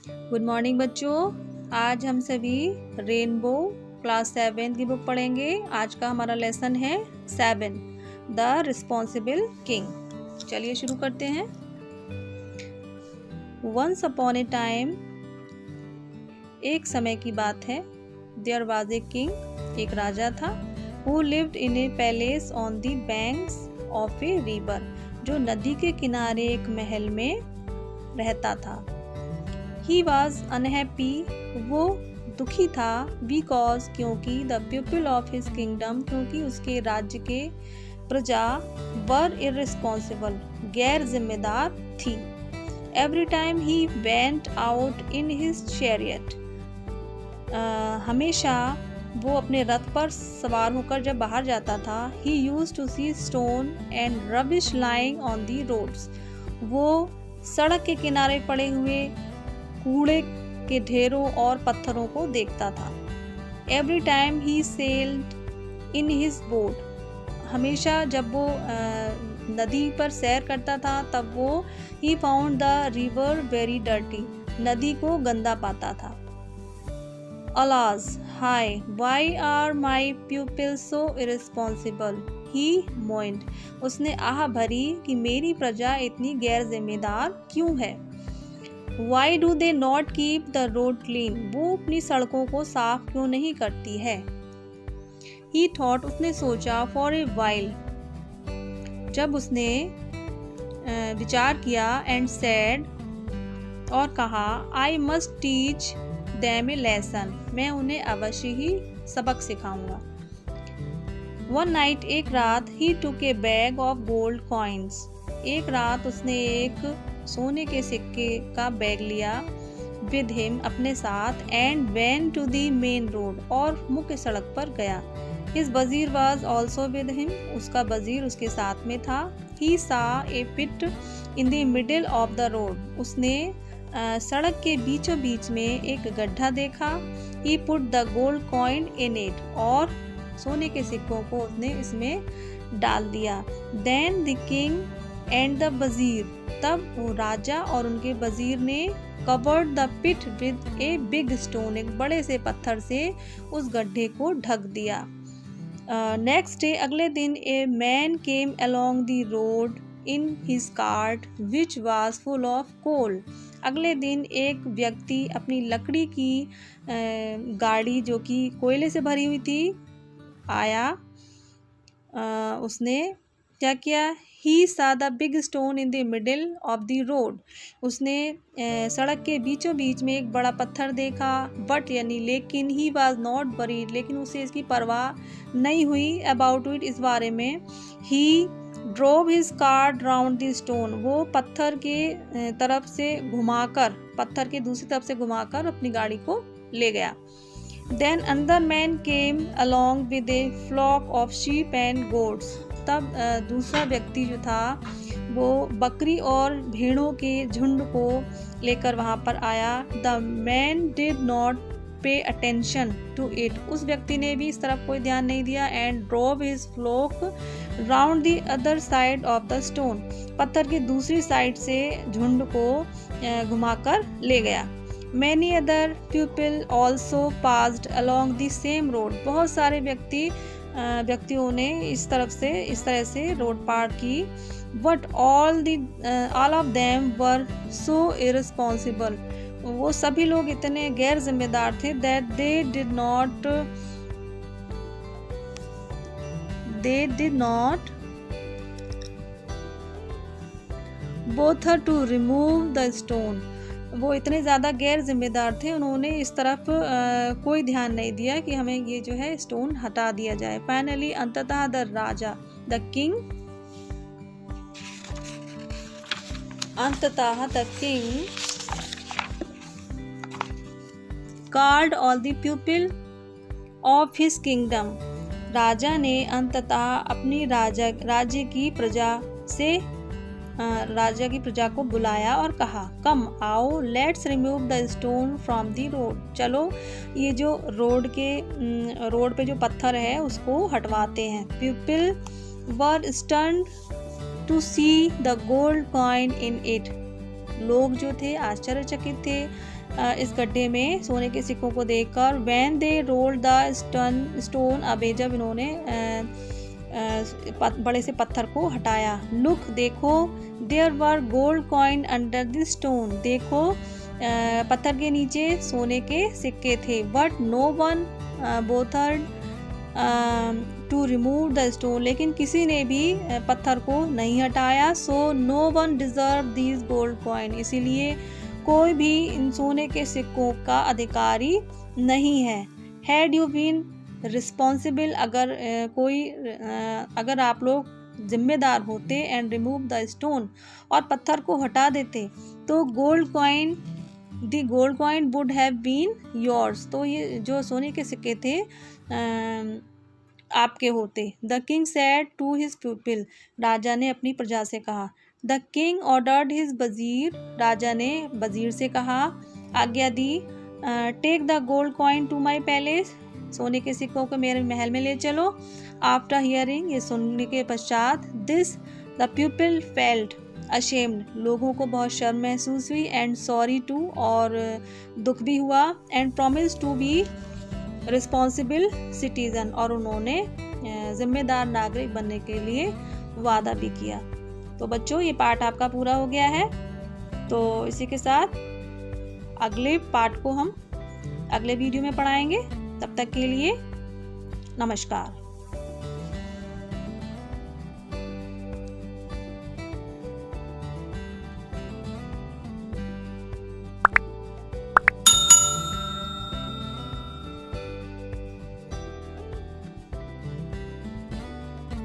Good morning बच्चों। आज हम सभी रेनबो क्लास 7 की बुक पढ़ेंगे। आज का हमारा लेसन है 7 द रिस्पॉन्सिबल किंग। चलिए शुरू करते हैं। वंस अपॉन ए टाइम, एक समय की बात है। देयर वाज ए किंग, एक राजा था। Who lived in A palace on the banks of a river, जो नदी के किनारे एक महल में रहता था। He was unhappy, वो दुखी था। Because, क्योंकि the people of his kingdom, क्योंकि उसके राज्य के प्रजा were irresponsible, गैर जिम्मेदार थी। Every time he went out in his chariot, हमेशा वो अपने रथ पर सवार होकर जब बाहर जाता था, he used to see stone and rubbish lying on the roads, वो सड़क के किनारे पड़े हुए कूड़े के ढेरों और पत्थरों को देखता था। Every time he sailed in his boat, हमेशा जब वो नदी पर सैर करता था तब वो he found the river very dirty, नदी को गंदा पाता था। अलास, हाय, why are my pupils so irresponsible, he moaned, उसने आह भरी कि मेरी प्रजा इतनी गैर जिम्मेदार क्यों है। Why do they not keep the road clean? वो अपनी सड़कों को साफ क्यों नहीं करती है। He thought, उसने सोचा, for a while, जब उसने विचार किया, and said, और कहा, I must teach them a lesson, मैं उन्हें अवश्य ही सबक सिखाऊंगा। One night, एक रात, he took a bag of gold coins, एक रात उसने एक सोने के सिक्के का बैग लिया, विद हिम, अपने साथ, and went to the main road, और मुख्य सड़क पर गया। हिज वजीर वाज ऑल्सो विद हिम, उसका वजीर उसके साथ में था। He saw a pit in the middle of the road, उसने सड़क के बीचों बीच में एक गड्ढा देखा। He put the gold coin in it, और सोने के सिक्कों को उसने इसमें डाल दिया। Then the king and the वजीर, तब वो राजा और उनके वजीर ने covered the pit with a big stone, एक बड़े से पत्थर से उस गड्ढे को ढक दिया। नेक्स्ट डे, अगले दिन, a man came along the road in his cart which was full of coal, अगले दिन एक व्यक्ति अपनी लकड़ी की गाड़ी जो कि कोयले से भरी हुई थी आया। उसने क्या किया, ही सा the big stone in the middle of the road, उसने सड़क के बीचों बीच में एक बड़ा पत्थर देखा। बट यानी लेकिन, ही वॉज नॉट वरीड, लेकिन उसे इसकी परवाह नहीं हुई अबाउट इट, इस बारे में। He drove his cart round the stone, वो पत्थर के तरफ से घुमाकर, पत्थर के दूसरी तरफ से घुमाकर अपनी गाड़ी को ले गया। Then another man came along with a flock of sheep and goats, तब दूसरा व्यक्ति जो था वो बकरी और भेड़ों के झुंड को लेकर वहाँ पर आया। The man did not pay attention to it, उस व्यक्ति ने भी इस तरफ कोई ध्यान नहीं दिया। And drove his flock round the other side of the stone, पत्थर की दूसरी साइड से झुंड को घुमाकर ले गया। Many other people also passed along the same road, बहुत सारे व्यक्तियों ने इस तरह से रोड पार की। But all of them were so irresponsible, वो सभी लोग इतने गैर जिम्मेदार थे। That they did not bother to remove the stone, वो इतने ज़्यादा गैर जिम्मेदार थे, उन्होंने इस तरफ कोई ध्यान नहीं दिया कि हमें ये जो है स्टोन हटा दिया जाए। फाइनली, अंततः the raja, the king called all the people of his kingdom, राजा ने अंततः अपनी राज्य की प्रजा को बुलाया और कहा, कम आओ, let's remove the stone from the road, चलो ये जो रोड पे जो पत्थर है उसको हटवाते हैं। People were stunned to see the gold coin in it, लोग जो थे आश्चर्यचकित थे इस गड्ढे में सोने के सिक्कों को देखकर। When they rolled the stone away, जब इन्होंने बड़े से पत्थर को हटाया। Look, देखो, there were gold coin under the stone, देखो पत्थर के नीचे सोने के सिक्के थे। But no one bothered to remove the stone, लेकिन किसी ने भी पत्थर को नहीं हटाया। So no one deserved these gold coin, इसीलिए कोई भी इन सोने के सिक्कों का अधिकारी नहीं है। Had you been responsible, अगर आप लोग जिम्मेदार होते एंड रिमूव द स्टोन, और पत्थर को हटा देते, तो gold coin would have been yours, तो ये जो सोने के सिक्के थे आपके होते। The king said to his people, राजा ने अपनी प्रजा से कहा। द किंग ऑर्डर्ड हिज वजीर, राजा ने वजीर से कहा, आज्ञा दी। Take the gold coin to my palace, सोने के सिक्कों को मेरे महल में ले चलो। आफ्टर हियरिंग, ये सुनने के पश्चात, this the people felt ashamed, लोगों को बहुत शर्म महसूस हुई। एंड सॉरी टू, और दुख भी हुआ। And promise to be responsible citizen, और उन्होंने जिम्मेदार नागरिक बनने के लिए वादा भी किया। तो बच्चों, ये पाठ आपका पूरा हो गया है। तो इसी के साथ अगले पाठ को हम अगले वीडियो में पढ़ाएंगे। तब तक के लिए नमस्कार।